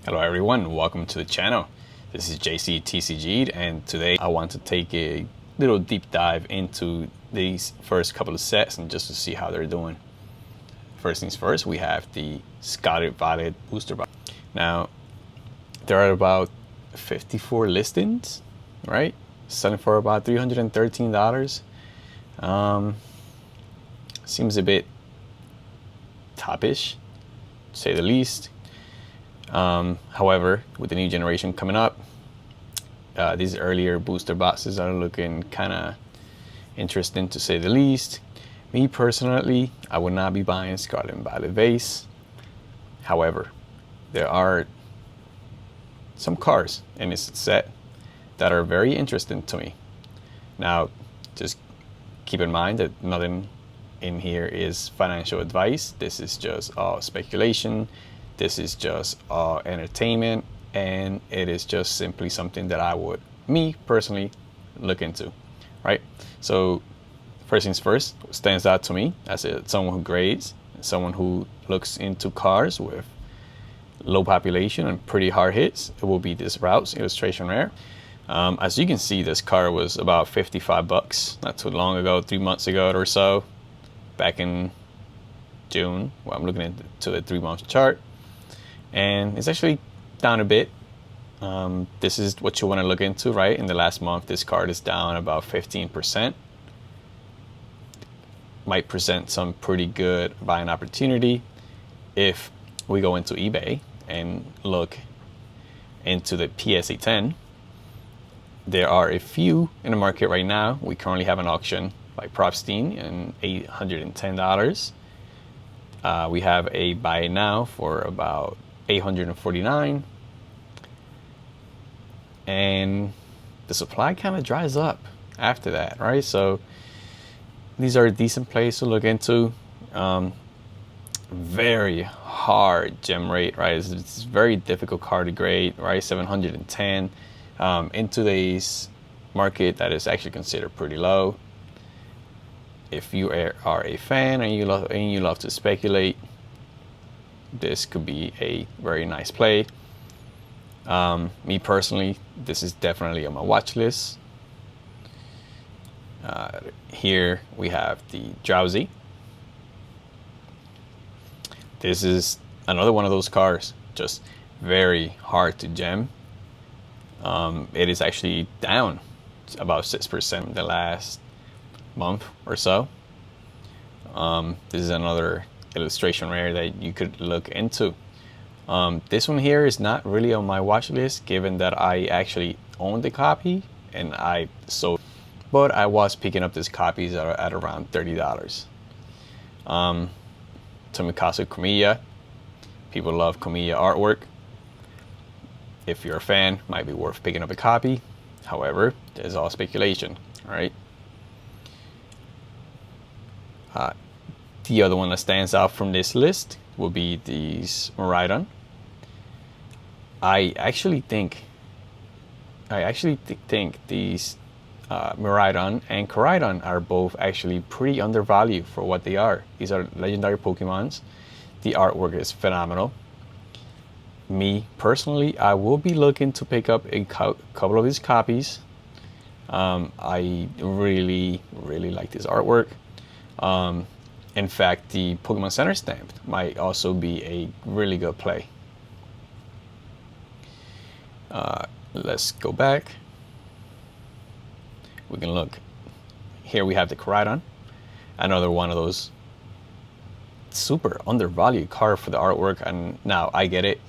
Hello everyone, welcome to the channel. This is JC TCG, and today I want to take a little deep dive into these first couple of sets and just to see how they're doing. First things first, we have the Scarlet Violet booster box. Now, there are about 54 listings, right? Selling for about $313. Seems a bit toppish, to say the least. However, with the new generation coming up, these earlier booster boxes are looking kind of interesting, to say the least. Me personally, I would not be buying Scarlet Violet vase. However, there are some cards in this set that are very interesting to me. Now, just keep in mind that nothing in here is financial advice. This is just all speculation. This is just entertainment, and it is just simply something that I would, me personally, look into, right? So first things first, what stands out to me as someone who grades, someone who looks into cards with low population and pretty hard hits, it will be this Routes illustration rare. As you can see, this card was about 55 bucks not too long ago, 3 months ago or so, back in June. Well, I'm looking into the 3-month chart, and it's actually down a bit. This is what you want to look into, right? In the last month, this card is down about 15%. Might present some pretty good buying opportunity if we go into eBay and look into the PSA 10. There are a few in the market right now. We currently have an auction by Propstein and $810. We have a buy now for about $849, and the supply kind of dries up after that, right? So these are a decent place to look into. Very hard gem rate, right? It's a very difficult card to grade, right? 710 in today's market, that is actually considered pretty low. If you are a fan and you love to speculate, this could be a very nice play. Me personally, this is definitely on my watch list. Here we have the Drowsy. This is another one of those cards, just very hard to gem. It is actually down about 6% the last month or so. This is another illustration rare that you could look into. This one here is not really on my watch list, given that I actually own the copy and I sold, but I was picking up these copies at around $30. Tomikazu Komiya. People love Komiya artwork. If you're a fan, might be worth picking up a copy. However, there's all speculation, right? The other one that stands out from this list will be these Miraidon. I actually think these Miraidon and Koraidon are both actually pretty undervalued for what they are. These are legendary Pokemons. The artwork is phenomenal. Me personally, I will be looking to pick up a couple of these copies. I really like this artwork. In fact, the Pokemon Center stamp might also be a really good play. Let's go back. We can look. Here we have the Koraidon, another one of those super undervalued card for the artwork. And now I get it.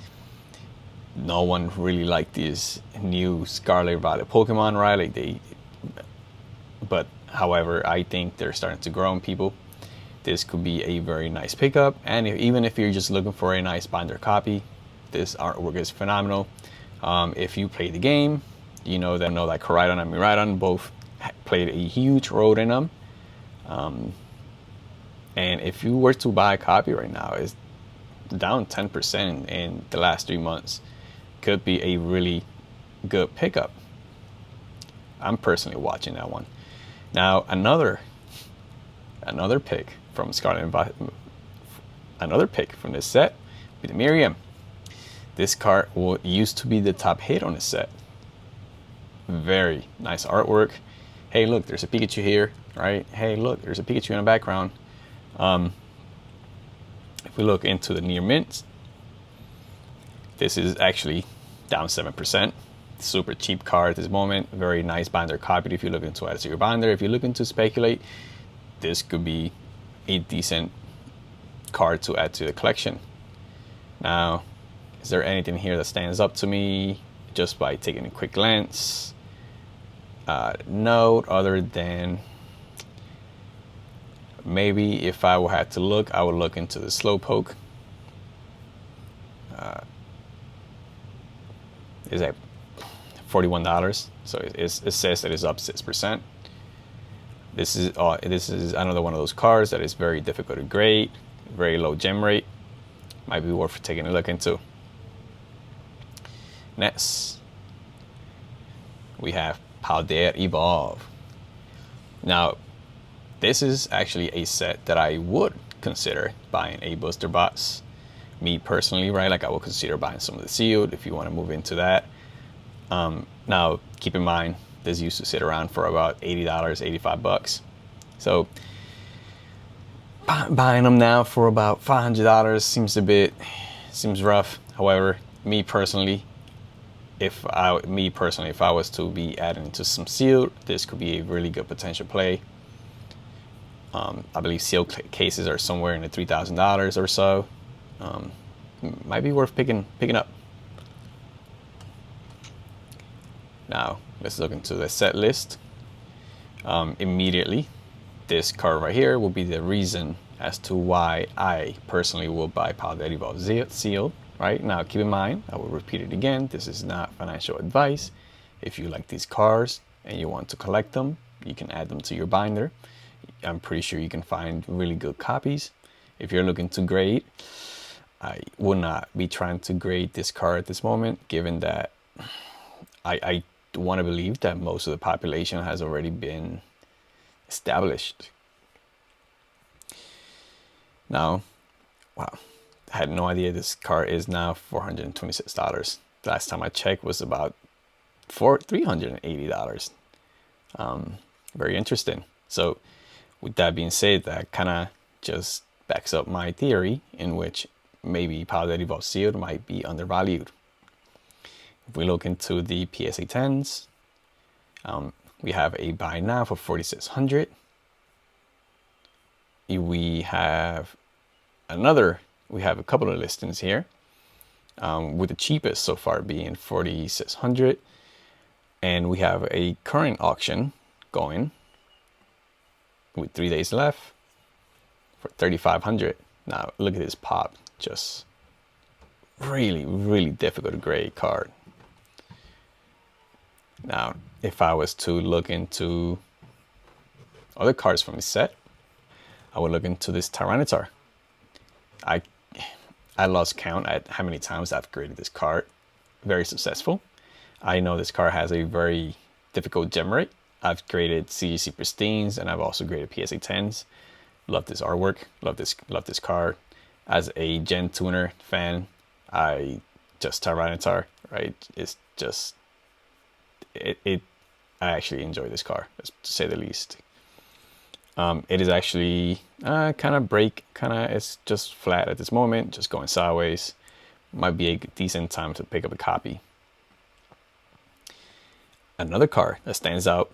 No one really liked these new Scarlet Violet Pokemon, right? But however, I think they're starting to grow on people. This could be a very nice pickup, and even if you're just looking for a nice binder copy, this artwork is phenomenal. If you play the game, you know that Koraidon and Miraidon both played a huge role in them. And if you were to buy a copy right now, it's down 10% in the last 3 months. Could be a really good pickup. I'm personally watching that one. Now another pick from Scarlet Violet, another pick from this set with Miriam. This card used to be the top hit on the set. Very nice artwork. Hey, look, there's a Pikachu here, right? Hey, look, there's a Pikachu in the background. If we look into the near mints, this is actually down 7%. Super cheap card at this moment. Very nice binder copy if you look into add to your binder. If you're looking to speculate, this could be a decent card to add to the collection. Now, is there anything here that stands up to me just by taking a quick glance? No, other than maybe if I had to look, I would look into the Slowpoke. Is at $41, so it says that it's up 6%. This is another one of those cards that is very difficult to grade, very low gem rate. Might be worth taking a look into. Next, we have Paldea Evolve. Now, this is actually a set that I would consider buying a booster box. Me personally, right? Like I would consider buying some of the sealed if you want to move into that. Now, keep in mind, this used to sit around for about $80, $85. So buying them now for about $500 seems rough. However, me personally, if I was to be adding to some sealed, this could be a really good potential play. I believe sealed cases are somewhere in the $3,000 or so. Might be worth picking up. Now let's look into the set list. Immediately, this card right here will be the reason as to why I personally will buy Paldea Evolve sealed. Right now, keep in mind, I will repeat it again. This is not financial advice. If you like these cards and you want to collect them, you can add them to your binder. I'm pretty sure you can find really good copies. If you're looking to grade, I would not be trying to grade this card at this moment, given that I want to believe that most of the population has already been established. Now, wow, I had no idea this card is now $426. Last time I checked was about $380. Very interesting. So with that being said, that kind of just backs up my theory in which maybe Paldea Evolve sealed might be undervalued. If we look into the PSA 10s, we have a buy now for $4,600. We have a couple of listings here, with the cheapest so far being $4,600, and we have a current auction going with 3 days left for $3,500. Now look at this pop, just really difficult to grade card. Now, if I was to look into other cards from the set, I would look into this Tyranitar. I lost count at how many times I've graded this card. Very successful. I know this card has a very difficult gem rate. I've graded CGC Pristines and I've also graded PSA 10s. Love this artwork. Love this card. As a Gen Tuner fan, I just Tyranitar, right? It's just I actually enjoy this card, to say the least. It is actually it's just flat at this moment, just going sideways. Might be a decent time to pick up a copy. Another card that stands out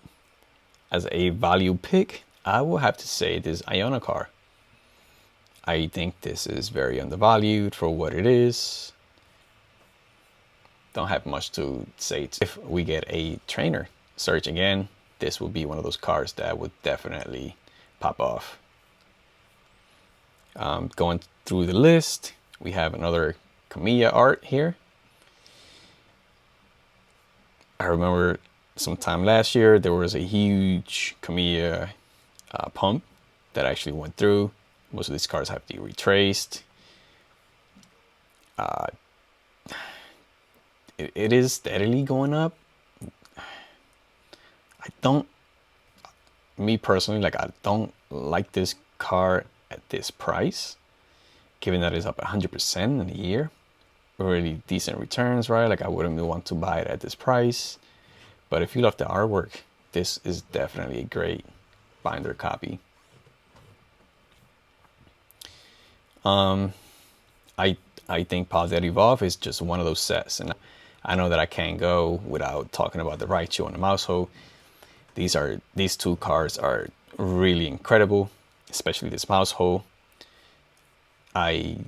as a value pick, I will have to say this Iona card. I think this is very undervalued for what it is. Don't have much to say. If we get a trainer search again, this will be one of those cards that would definitely pop off. Going through the list, we have another Camilla art here. I remember sometime last year there was a huge Camilla pump that actually went through. Most of these cards have to be retraced. It is steadily going up. Me personally, I don't like this card at this price, given that it's up 100% in a year. really decent returns, right? Like I wouldn't want to buy it at this price. But if you love the artwork, this is definitely a great binder copy. I think Paldea Evolve is just one of those sets, and I know that I can't go without talking about the Raichu and the Mousehole. These two cards are really incredible, especially this Mousehole. I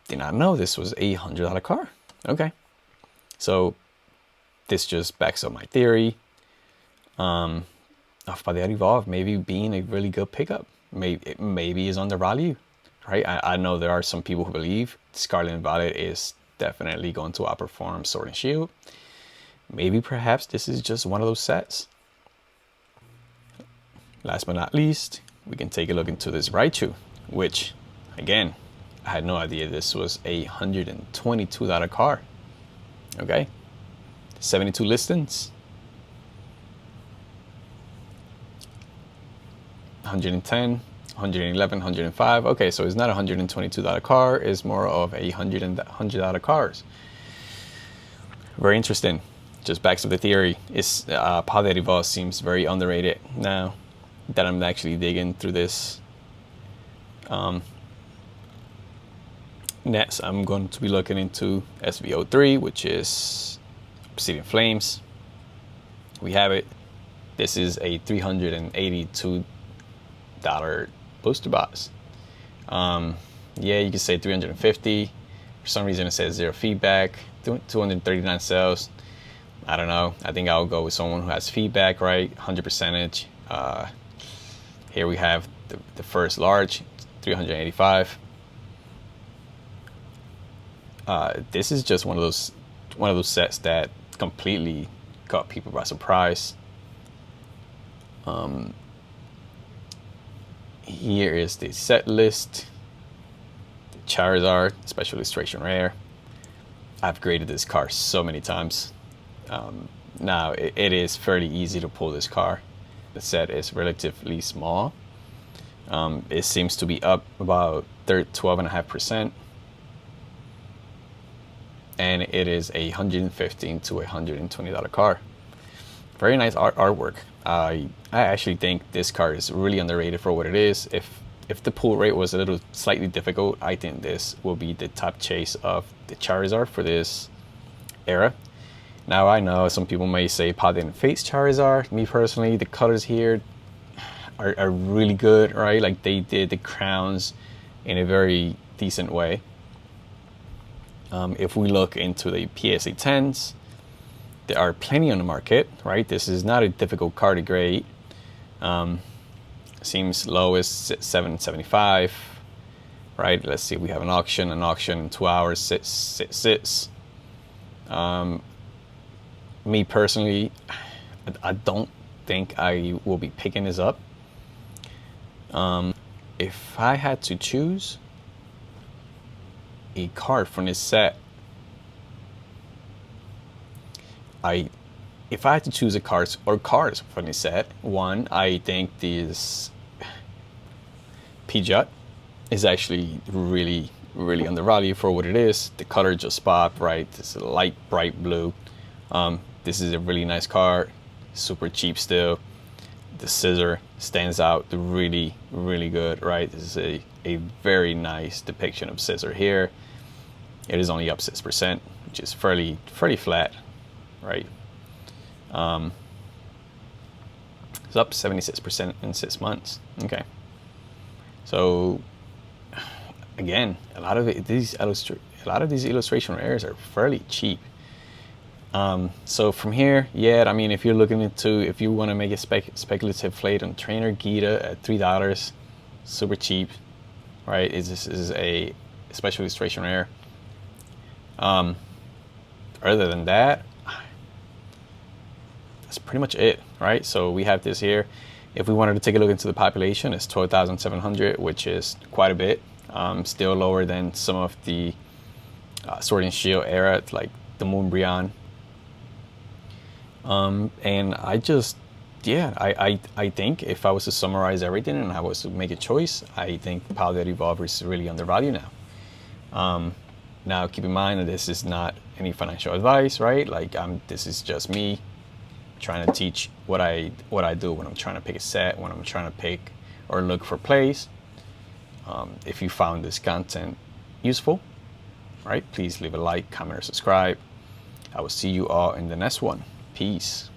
did not know this was a $100 card. Okay, so this just backs up my theory of Paldea Evolve maybe being a really good pickup. Maybe is undervalued, right? I know there are some people who believe Scarlet Violet is definitely going to outperform Sword and Shield. Maybe perhaps this is just one of those sets. Last but not least, we can take a look into this Raichu, which, again, I had no idea this was a $122 card. Okay, 72 listings, 110, 111, 105. Okay, so it's not a $122 card, it's more of a $100 cards. Very interesting. Just backs up the theory. It's Paldea Evolve seems very underrated now that I'm actually digging through this. Next, I'm going to be looking into SV03, which is Obsidian Flames. We have it. This is a $382 booster box. Yeah, you could say 350. For some reason, it says 0 feedback. 239 sales. I don't know. I think I'll go with someone who has feedback, right? 100%. Here we have the first large, 385. This is just one of those sets that completely caught people by surprise. Here is the set list. The Charizard, special illustration rare. I've graded this card so many times. Now it is fairly easy to pull this card. The set is relatively small. It seems to be up about 12.5%. And it is a $115 to $120 card. Very nice artwork. I actually think this card is really underrated for what it is. If the pull rate was a little slightly difficult, I think this will be the top chase of the Charizard for this era. Now I know some people may say Paldea Fates Charizard. Me personally, the colors here are really good, right? Like they did the crowns in a very decent way. If we look into the PSA 10s, there are plenty on the market, right? This is not a difficult card to grade. Seems low is $7.75, right? Let's see, we have an auction in 2 hours sits. Me personally, I don't think I will be picking this up. If I had to choose a card from this set, if I had to choose a cards from this set, one, I think this Pidgeot is actually really undervalued for what it is. The color just popped, right? It's a light bright blue. This is a really nice card, super cheap still. The scissor stands out really good, right? This is a very nice depiction of scissor here. It is only up 6%, which is fairly flat, right? It's up 76% in 6 months. Okay, so again, a lot of these illustration rares are fairly cheap. So from here, yeah, I mean, if you're looking into, if you want to make a speculative play on Trainer Gita at $3, super cheap, right? This is a special illustration rare. Other than that, that's pretty much it, right? So we have this here. If we wanted to take a look into the population, it's 12,700, which is quite a bit. Still lower than some of the Sword and Shield era, like the Moonbryon. And I just, yeah, I think if I was to summarize everything and I was to make a choice, I think Paldea Evolve is really undervalued now. Now, keep in mind that this is not any financial advice, right? Like, this is just me trying to teach what I do when I'm trying to pick a set, when I'm trying to pick or look for plays. If you found this content useful, right, please leave a like, comment, or subscribe. I will see you all in the next one. Peace.